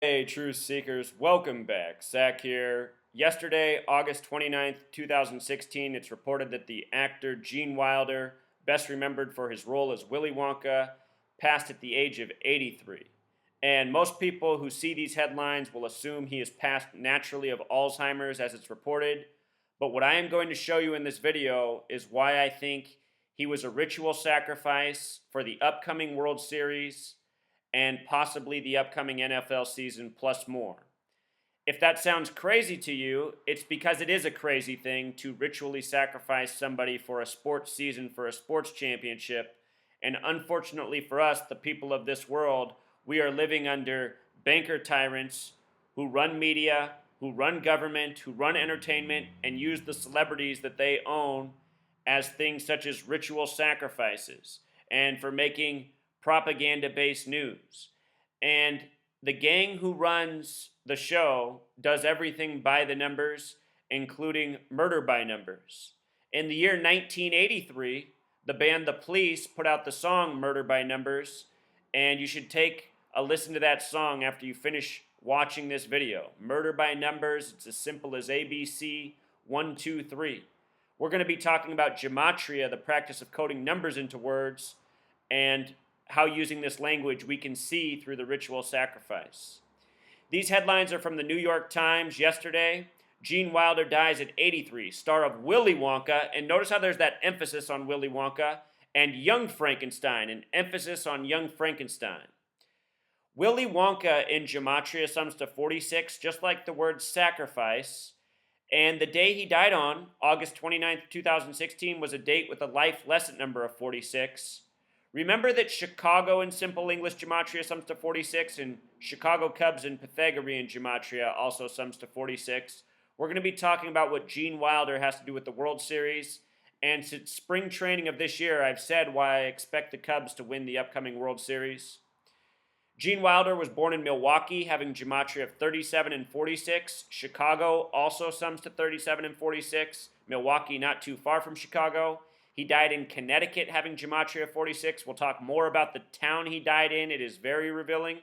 Hey, truth seekers, welcome back. Zach here. Yesterday, August 29th, 2016, it's reported that the actor Gene Wilder, best remembered for his role as Willy Wonka, passed at the age of 83. And most people who see these headlines will assume he has passed naturally of Alzheimer's as it's reported. But what I am going to show you in this video is why I think he was a ritual sacrifice for the upcoming World Series and possibly the upcoming NFL season, plus more. If that sounds crazy to you, it's because it is a crazy thing to ritually sacrifice somebody for a sports season, for a sports championship. And unfortunately for us, the people of this world, we are living under banker tyrants who run media, who run government, who run entertainment, and use the celebrities that they own as things such as ritual sacrifices and for making propaganda-based news. And the gang who runs the show does everything by the numbers, including murder by numbers. In the year 1983, the band The Police put out the song Murder by Numbers, and you should take a listen to that song after you finish watching this video. Murder by Numbers, it's as simple as ABC 1, 2, 3. We're going to be talking about gematria, the practice of coding numbers into words, and how using this language we can see through the ritual sacrifice. These headlines are from the New York Times yesterday. Gene Wilder dies at 83, star of Willy Wonka, and notice how there's that emphasis on Willy Wonka, and Young Frankenstein, an emphasis on Young Frankenstein. Willy Wonka in gematria sums to 46, just like the word sacrifice, and the day he died on, August 29th, 2016, was a date with a life lesson number of 46. Remember that Chicago in Simple English Gematria sums to 46, and Chicago Cubs in Pythagorean Gematria also sums to 46. We're going to be talking about what Gene Wilder has to do with the World Series, and since spring training of this year, I've said why I expect the Cubs to win the upcoming World Series. Gene Wilder was born in Milwaukee, having gematria of 37 and 46. Chicago also sums to 37 and 46. Milwaukee not too far from Chicago. He died in Connecticut, having gematria of 46. We'll talk more about the town he died in. It is very revealing.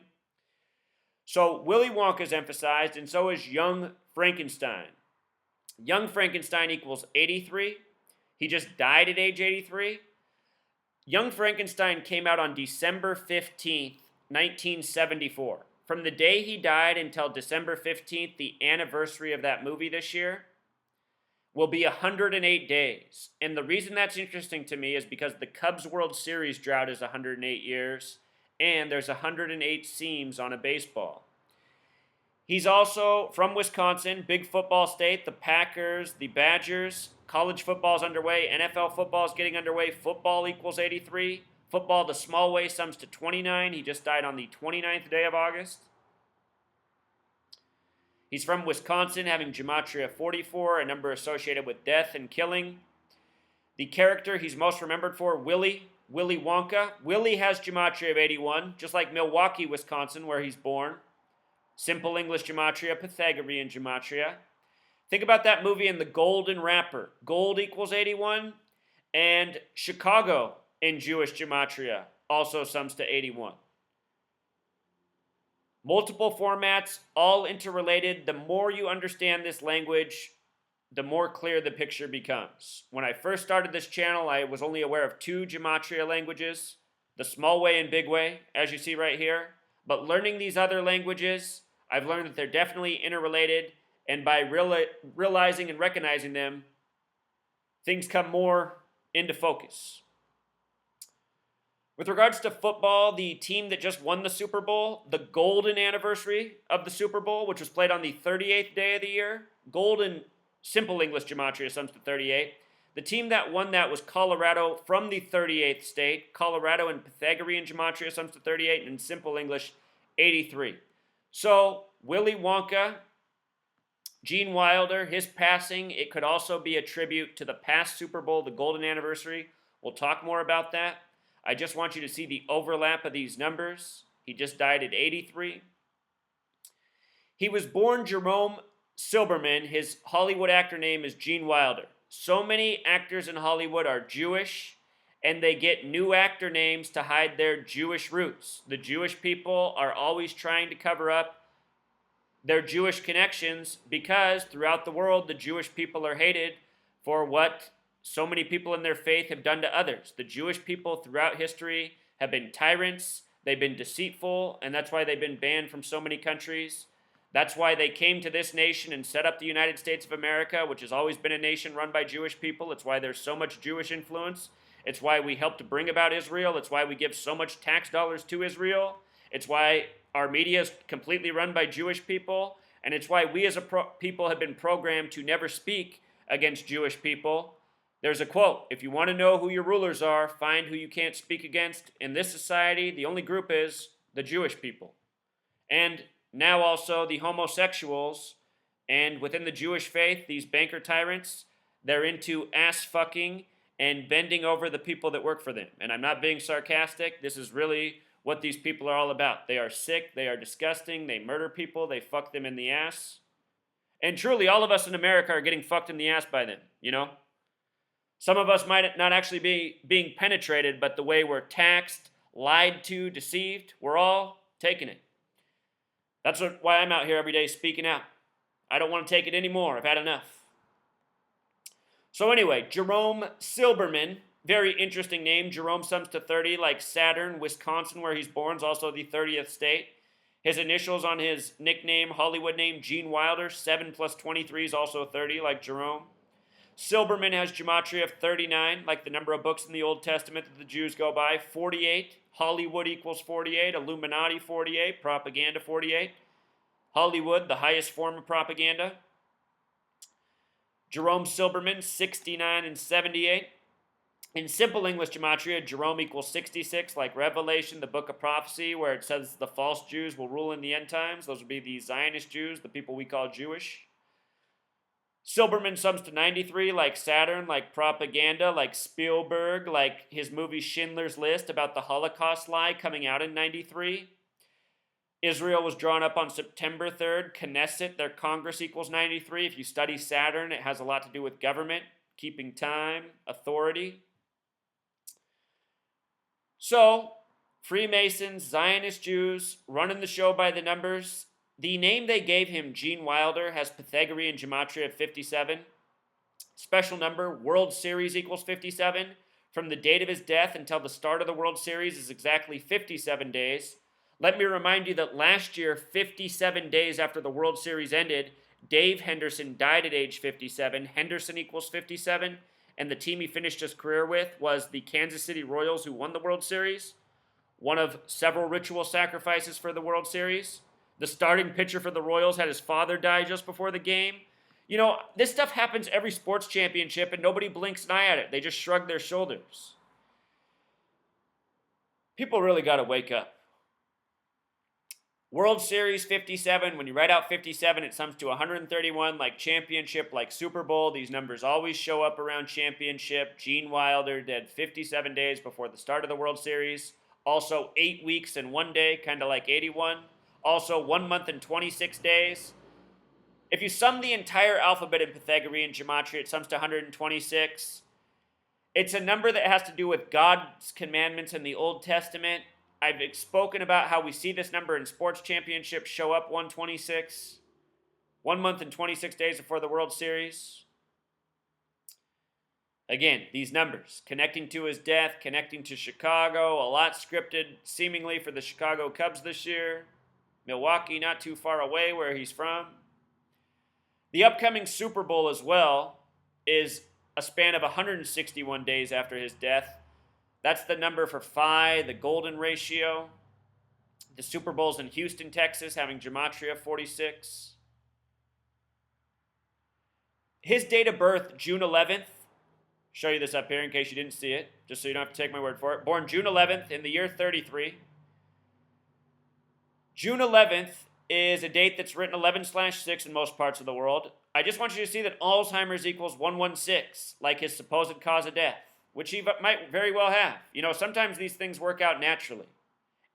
So Willy Wonka is emphasized, and so is Young Frankenstein. Young Frankenstein equals 83. He just died at age 83. Young Frankenstein came out on December 15th, 1974. From the day he died until December 15th, the anniversary of that movie this year, will be 108 days. And the reason that's interesting to me is because the Cubs World Series drought is 108 years, and there's 108 seams on a baseball. He's also from Wisconsin, big football state, the Packers, the Badgers. College football's underway, NFL football's getting underway, football equals 83. Football the small way sums to 29. He just died on the 29th day of August. He's from Wisconsin, having gematria 44, a number associated with death and killing. The character he's most remembered for, Willy Wonka. Willy has gematria of 81, just like Milwaukee, Wisconsin, where he's born. Simple English gematria, Pythagorean gematria. Think about that movie in The Golden Wrapper. Gold equals 81, and Chicago in Jewish gematria also sums to 81. Multiple formats, all interrelated. The more you understand this language, the more clear the picture becomes. When I first started this channel, I was only aware of two gematria languages, the small way and big way, as you see right here. But learning these other languages, I've learned that they're definitely interrelated, and by realizing and recognizing them, things come more into focus. With regards to football, the team that just won the Super Bowl, the golden anniversary of the Super Bowl, which was played on the 38th day of the year, golden simple English gematria sums to 38. The team that won that was Colorado from the 38th state. Colorado in Pythagorean gematria sums to 38, and in simple English, 83. So, Willy Wonka, Gene Wilder, his passing, it could also be a tribute to the past Super Bowl, the golden anniversary. We'll talk more about that. I just want you to see the overlap of these numbers. He just died at 83. He was born Jerome Silberman. His Hollywood actor name is Gene Wilder. So many actors in Hollywood are Jewish, and they get new actor names to hide their Jewish roots. The Jewish people are always trying to cover up their Jewish connections because throughout the world, the Jewish people are hated for what so many people in their faith have done to others. The Jewish people throughout history have been tyrants, they've been deceitful, and that's why they've been banned from so many countries. That's why they came to this nation and set up the United States of America, which has always been a nation run by Jewish people. It's why there's so much Jewish influence. It's why we helped to bring about Israel. It's why we give so much tax dollars to Israel. It's why our media is completely run by Jewish people. And it's why we as a people have been programmed to never speak against Jewish people. There's a quote, if you want to know who your rulers are, find who you can't speak against. In this society, the only group is the Jewish people. And now also the homosexuals, and within the Jewish faith, these banker tyrants, they're into ass fucking and bending over the people that work for them. And I'm not being sarcastic. This is really what these people are all about. They are sick. They are disgusting. They murder people. They fuck them in the ass. And truly, all of us in America are getting fucked in the ass by them, you know? Some of us might not actually be being penetrated, but the way we're taxed, lied to, deceived, we're all taking it. That's why I'm out here every day speaking out. I don't want to take it anymore. I've had enough. So anyway, Jerome Silberman, very interesting name. Jerome sums to 30, like Saturn, Wisconsin, where he's born, is also the 30th state. His initials on his nickname, Hollywood name, Gene Wilder, 7 plus 23 is also 30, like Jerome. Silberman has gematria of 39, like the number of books in the Old Testament that the Jews go by. 48, Hollywood equals 48, Illuminati 48, propaganda 48. Hollywood, the highest form of propaganda. Jerome Silberman, 69 and 78. In simple English gematria, Jerome equals 66, like Revelation, the book of prophecy, where it says the false Jews will rule in the end times. Those would be the Zionist Jews, the people we call Jewish. Silberman sums to 93, like Saturn, like propaganda, like Spielberg, like his movie Schindler's List about the Holocaust lie coming out in 93. Israel was drawn up on September 3rd. Knesset, their Congress, equals 93. If you study Saturn, it has a lot to do with government, keeping time, authority. So, Freemasons, Zionist Jews, running the show by the numbers. The name they gave him, Gene Wilder, has Pythagorean gematria of 57. Special number, World Series equals 57. From the date of his death until the start of the World Series is exactly 57 days. Let me remind you that last year, 57 days after the World Series ended, Dave Henderson died at age 57. Henderson equals 57. And the team he finished his career with was the Kansas City Royals, who won the World Series. One of several ritual sacrifices for the World Series. The starting pitcher for the Royals had his father die just before the game. You know, this stuff happens every sports championship and nobody blinks an eye at it. They just shrug their shoulders. People really got to wake up. World Series 57, when you write out 57, it sums to 131, like championship, like Super Bowl. These numbers always show up around championship. Gene Wilder did 57 days before the start of the World Series. Also 8 weeks and 1 day, kind of like 81. Also 1 month and 26 days. If you sum the entire alphabet in Pythagorean gematria, it sums to 126. It's a number that has to do with God's commandments in the Old Testament. I've spoken about how we see this number in sports championships show up 126. 1 month and 26 days before the World Series. Again, these numbers, connecting to his death, connecting to Chicago, a lot scripted seemingly for the Chicago Cubs this year. Milwaukee not too far away where he's from. The upcoming Super Bowl as well is a span of 161 days after his death. That's the number for phi, the golden ratio. The Super Bowl's in Houston, Texas, having gematria 46. His date of birth, June 11th. Show you this up here in case you didn't see it, just so you don't have to take my word for it. Born June 11th in the year 33. June 11th is a date that's written 11/6 in most parts of the world. I just want you to see that Alzheimer's equals 116, like his supposed cause of death, which he might very well have. You know, sometimes these things work out naturally.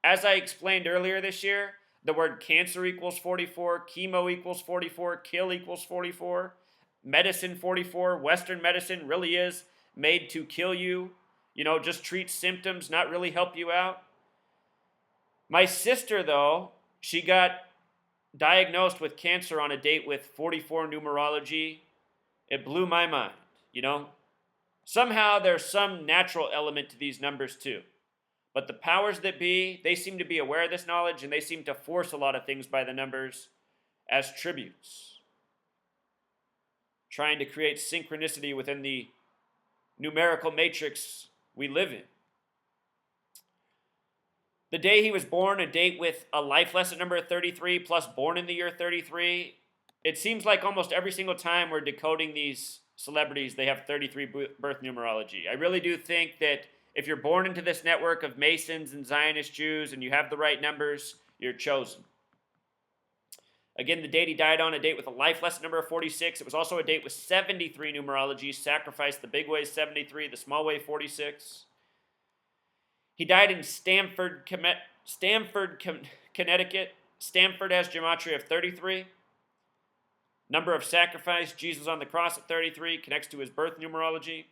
As I explained earlier this year, the word cancer equals 44, chemo equals 44, kill equals 44, medicine 44, Western medicine really is made to kill you. You know, just treat symptoms, not really help you out. My sister, though, she got diagnosed with cancer on a date with 44 numerology. It blew my mind, you know? Somehow there's some natural element to these numbers too. But the powers that be, they seem to be aware of this knowledge and they seem to force a lot of things by the numbers as tributes, trying to create synchronicity within the numerical matrix we live in. The day he was born, a date with a life lesson number 33 plus born in the year 33. It seems like almost every single time we're decoding these celebrities, they have 33 birth numerology. I really do think that if you're born into this network of Masons and Zionist Jews and you have the right numbers, you're chosen. Again, the date he died on, a date with a life lesson number 46. It was also a date with 73 numerology, sacrificed the big way 73, the small way 46. He died in Stamford, Connecticut. Stamford has gematria of 33. Number of sacrifice, Jesus on the cross at 33, connects to his birth numerology.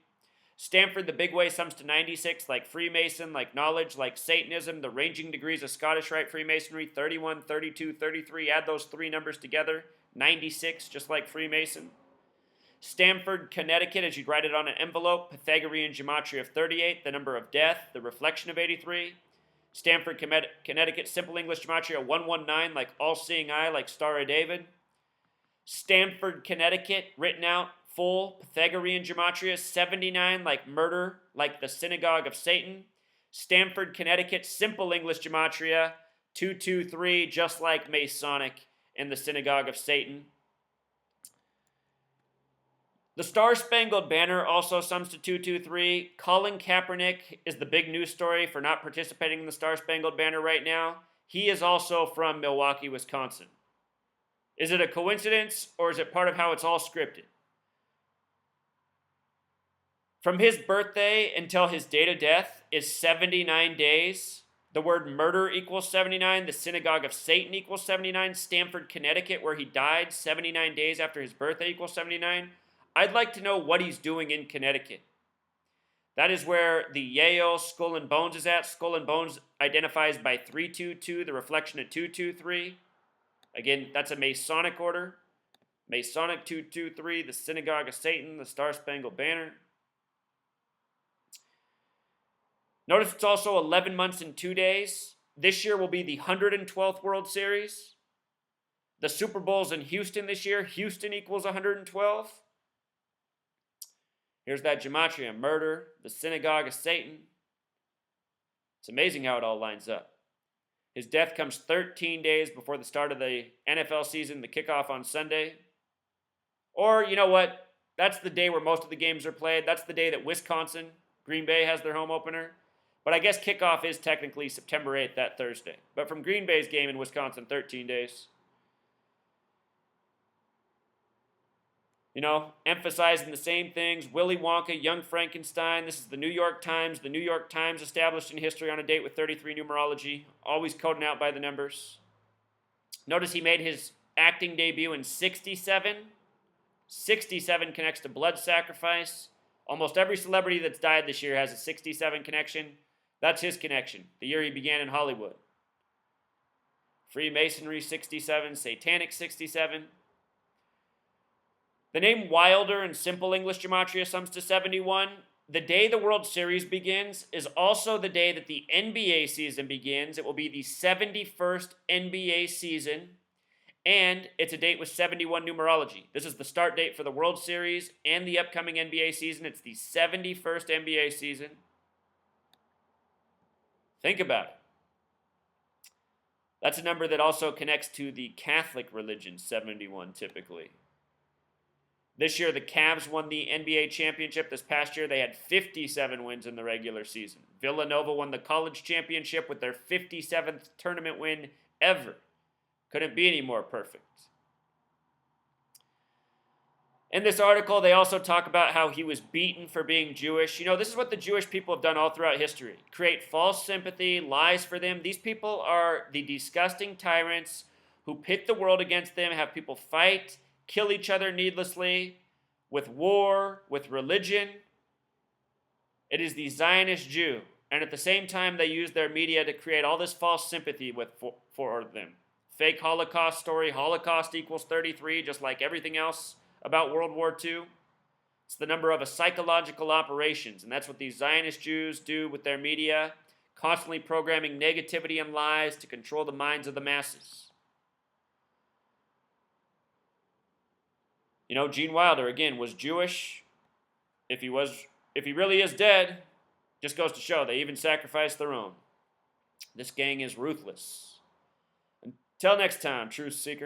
Stamford, the big way, sums to 96, like Freemason, like knowledge, like Satanism, the ranging degrees of Scottish Rite Freemasonry, 31, 32, 33. Add those three numbers together, 96, just like Freemason. Stamford, Connecticut, as you'd write it on an envelope, Pythagorean gematria of 38, the number of death, the reflection of 83. Stamford, Connecticut, simple English gematria 119, like all-seeing eye, like Star of David. Stamford, Connecticut, written out, full Pythagorean gematria 79, like murder, like the synagogue of Satan. Stamford, Connecticut, simple English gematria 223, just like Masonic in the synagogue of Satan. The Star-Spangled Banner also sums to 223. Colin Kaepernick is the big news story for not participating in the Star-Spangled Banner right now. He is also from Milwaukee, Wisconsin. Is it a coincidence or is it part of how it's all scripted? From his birthday until his date of death is 79 days. The word murder equals 79. The synagogue of Satan equals 79. Stamford, Connecticut, where he died 79 days after his birthday equals 79. I'd like to know what he's doing in Connecticut. That is where the Yale Skull and Bones is at. Skull and Bones identifies by 322, the reflection of 223. Again, that's a Masonic order. Masonic 223, the synagogue of Satan, the Star-Spangled Banner. Notice it's also 11 months and 2 days. This year will be the 112th World Series. The Super Bowl's in Houston this year. Houston equals 112. Here's that gematria, murder, the synagogue of Satan. It's amazing how it all lines up. His death comes 13 days before the start of the NFL season, the kickoff on Sunday. Or, you know what? That's the day where most of the games are played. That's the day that Wisconsin, Green Bay has their home opener. But I guess kickoff is technically September 8th, that Thursday. But from Green Bay's game in Wisconsin, 13 days. You know, emphasizing the same things. Willy Wonka, Young Frankenstein. This is the New York Times. The New York Times established in history on a date with 33 numerology. Always coding out by the numbers. Notice he made his acting debut in 67. 67 connects to blood sacrifice. Almost every celebrity that's died this year has a 67 connection. That's his connection. The year he began in Hollywood. Freemasonry 67. Satanic 67. The name Wilder in simple English gematria sums to 71. The day the World Series begins is also the day that the NBA season begins. It will be the 71st NBA season, and it's a date with 71 numerology. This is the start date for the World Series and the upcoming NBA season. It's the 71st NBA season. Think about it. That's a number that also connects to the Catholic religion, 71 typically. This year, the Cavs won the NBA championship. This past year, they had 57 wins in the regular season. Villanova won the college championship with their 57th tournament win ever. Couldn't be any more perfect. In this article, they also talk about how he was beaten for being Jewish. You know, this is what the Jewish people have done all throughout history. Create false sympathy, lies for them. These people are the disgusting tyrants who pit the world against them, have people fight, kill each other needlessly, with war, with religion. It is the Zionist Jew. And at the same time, they use their media to create all this false sympathy for them. fake Holocaust story. Holocaust equals 33, just like everything else about World War II. It's the number of a psychological operations, and that's what these Zionist Jews do with their media, constantly programming negativity and lies to control the minds of the masses. You know, Gene Wilder, again, was Jewish. If he really is dead, just goes to show they even sacrificed their own. This gang is ruthless. Until next time, truth seeker.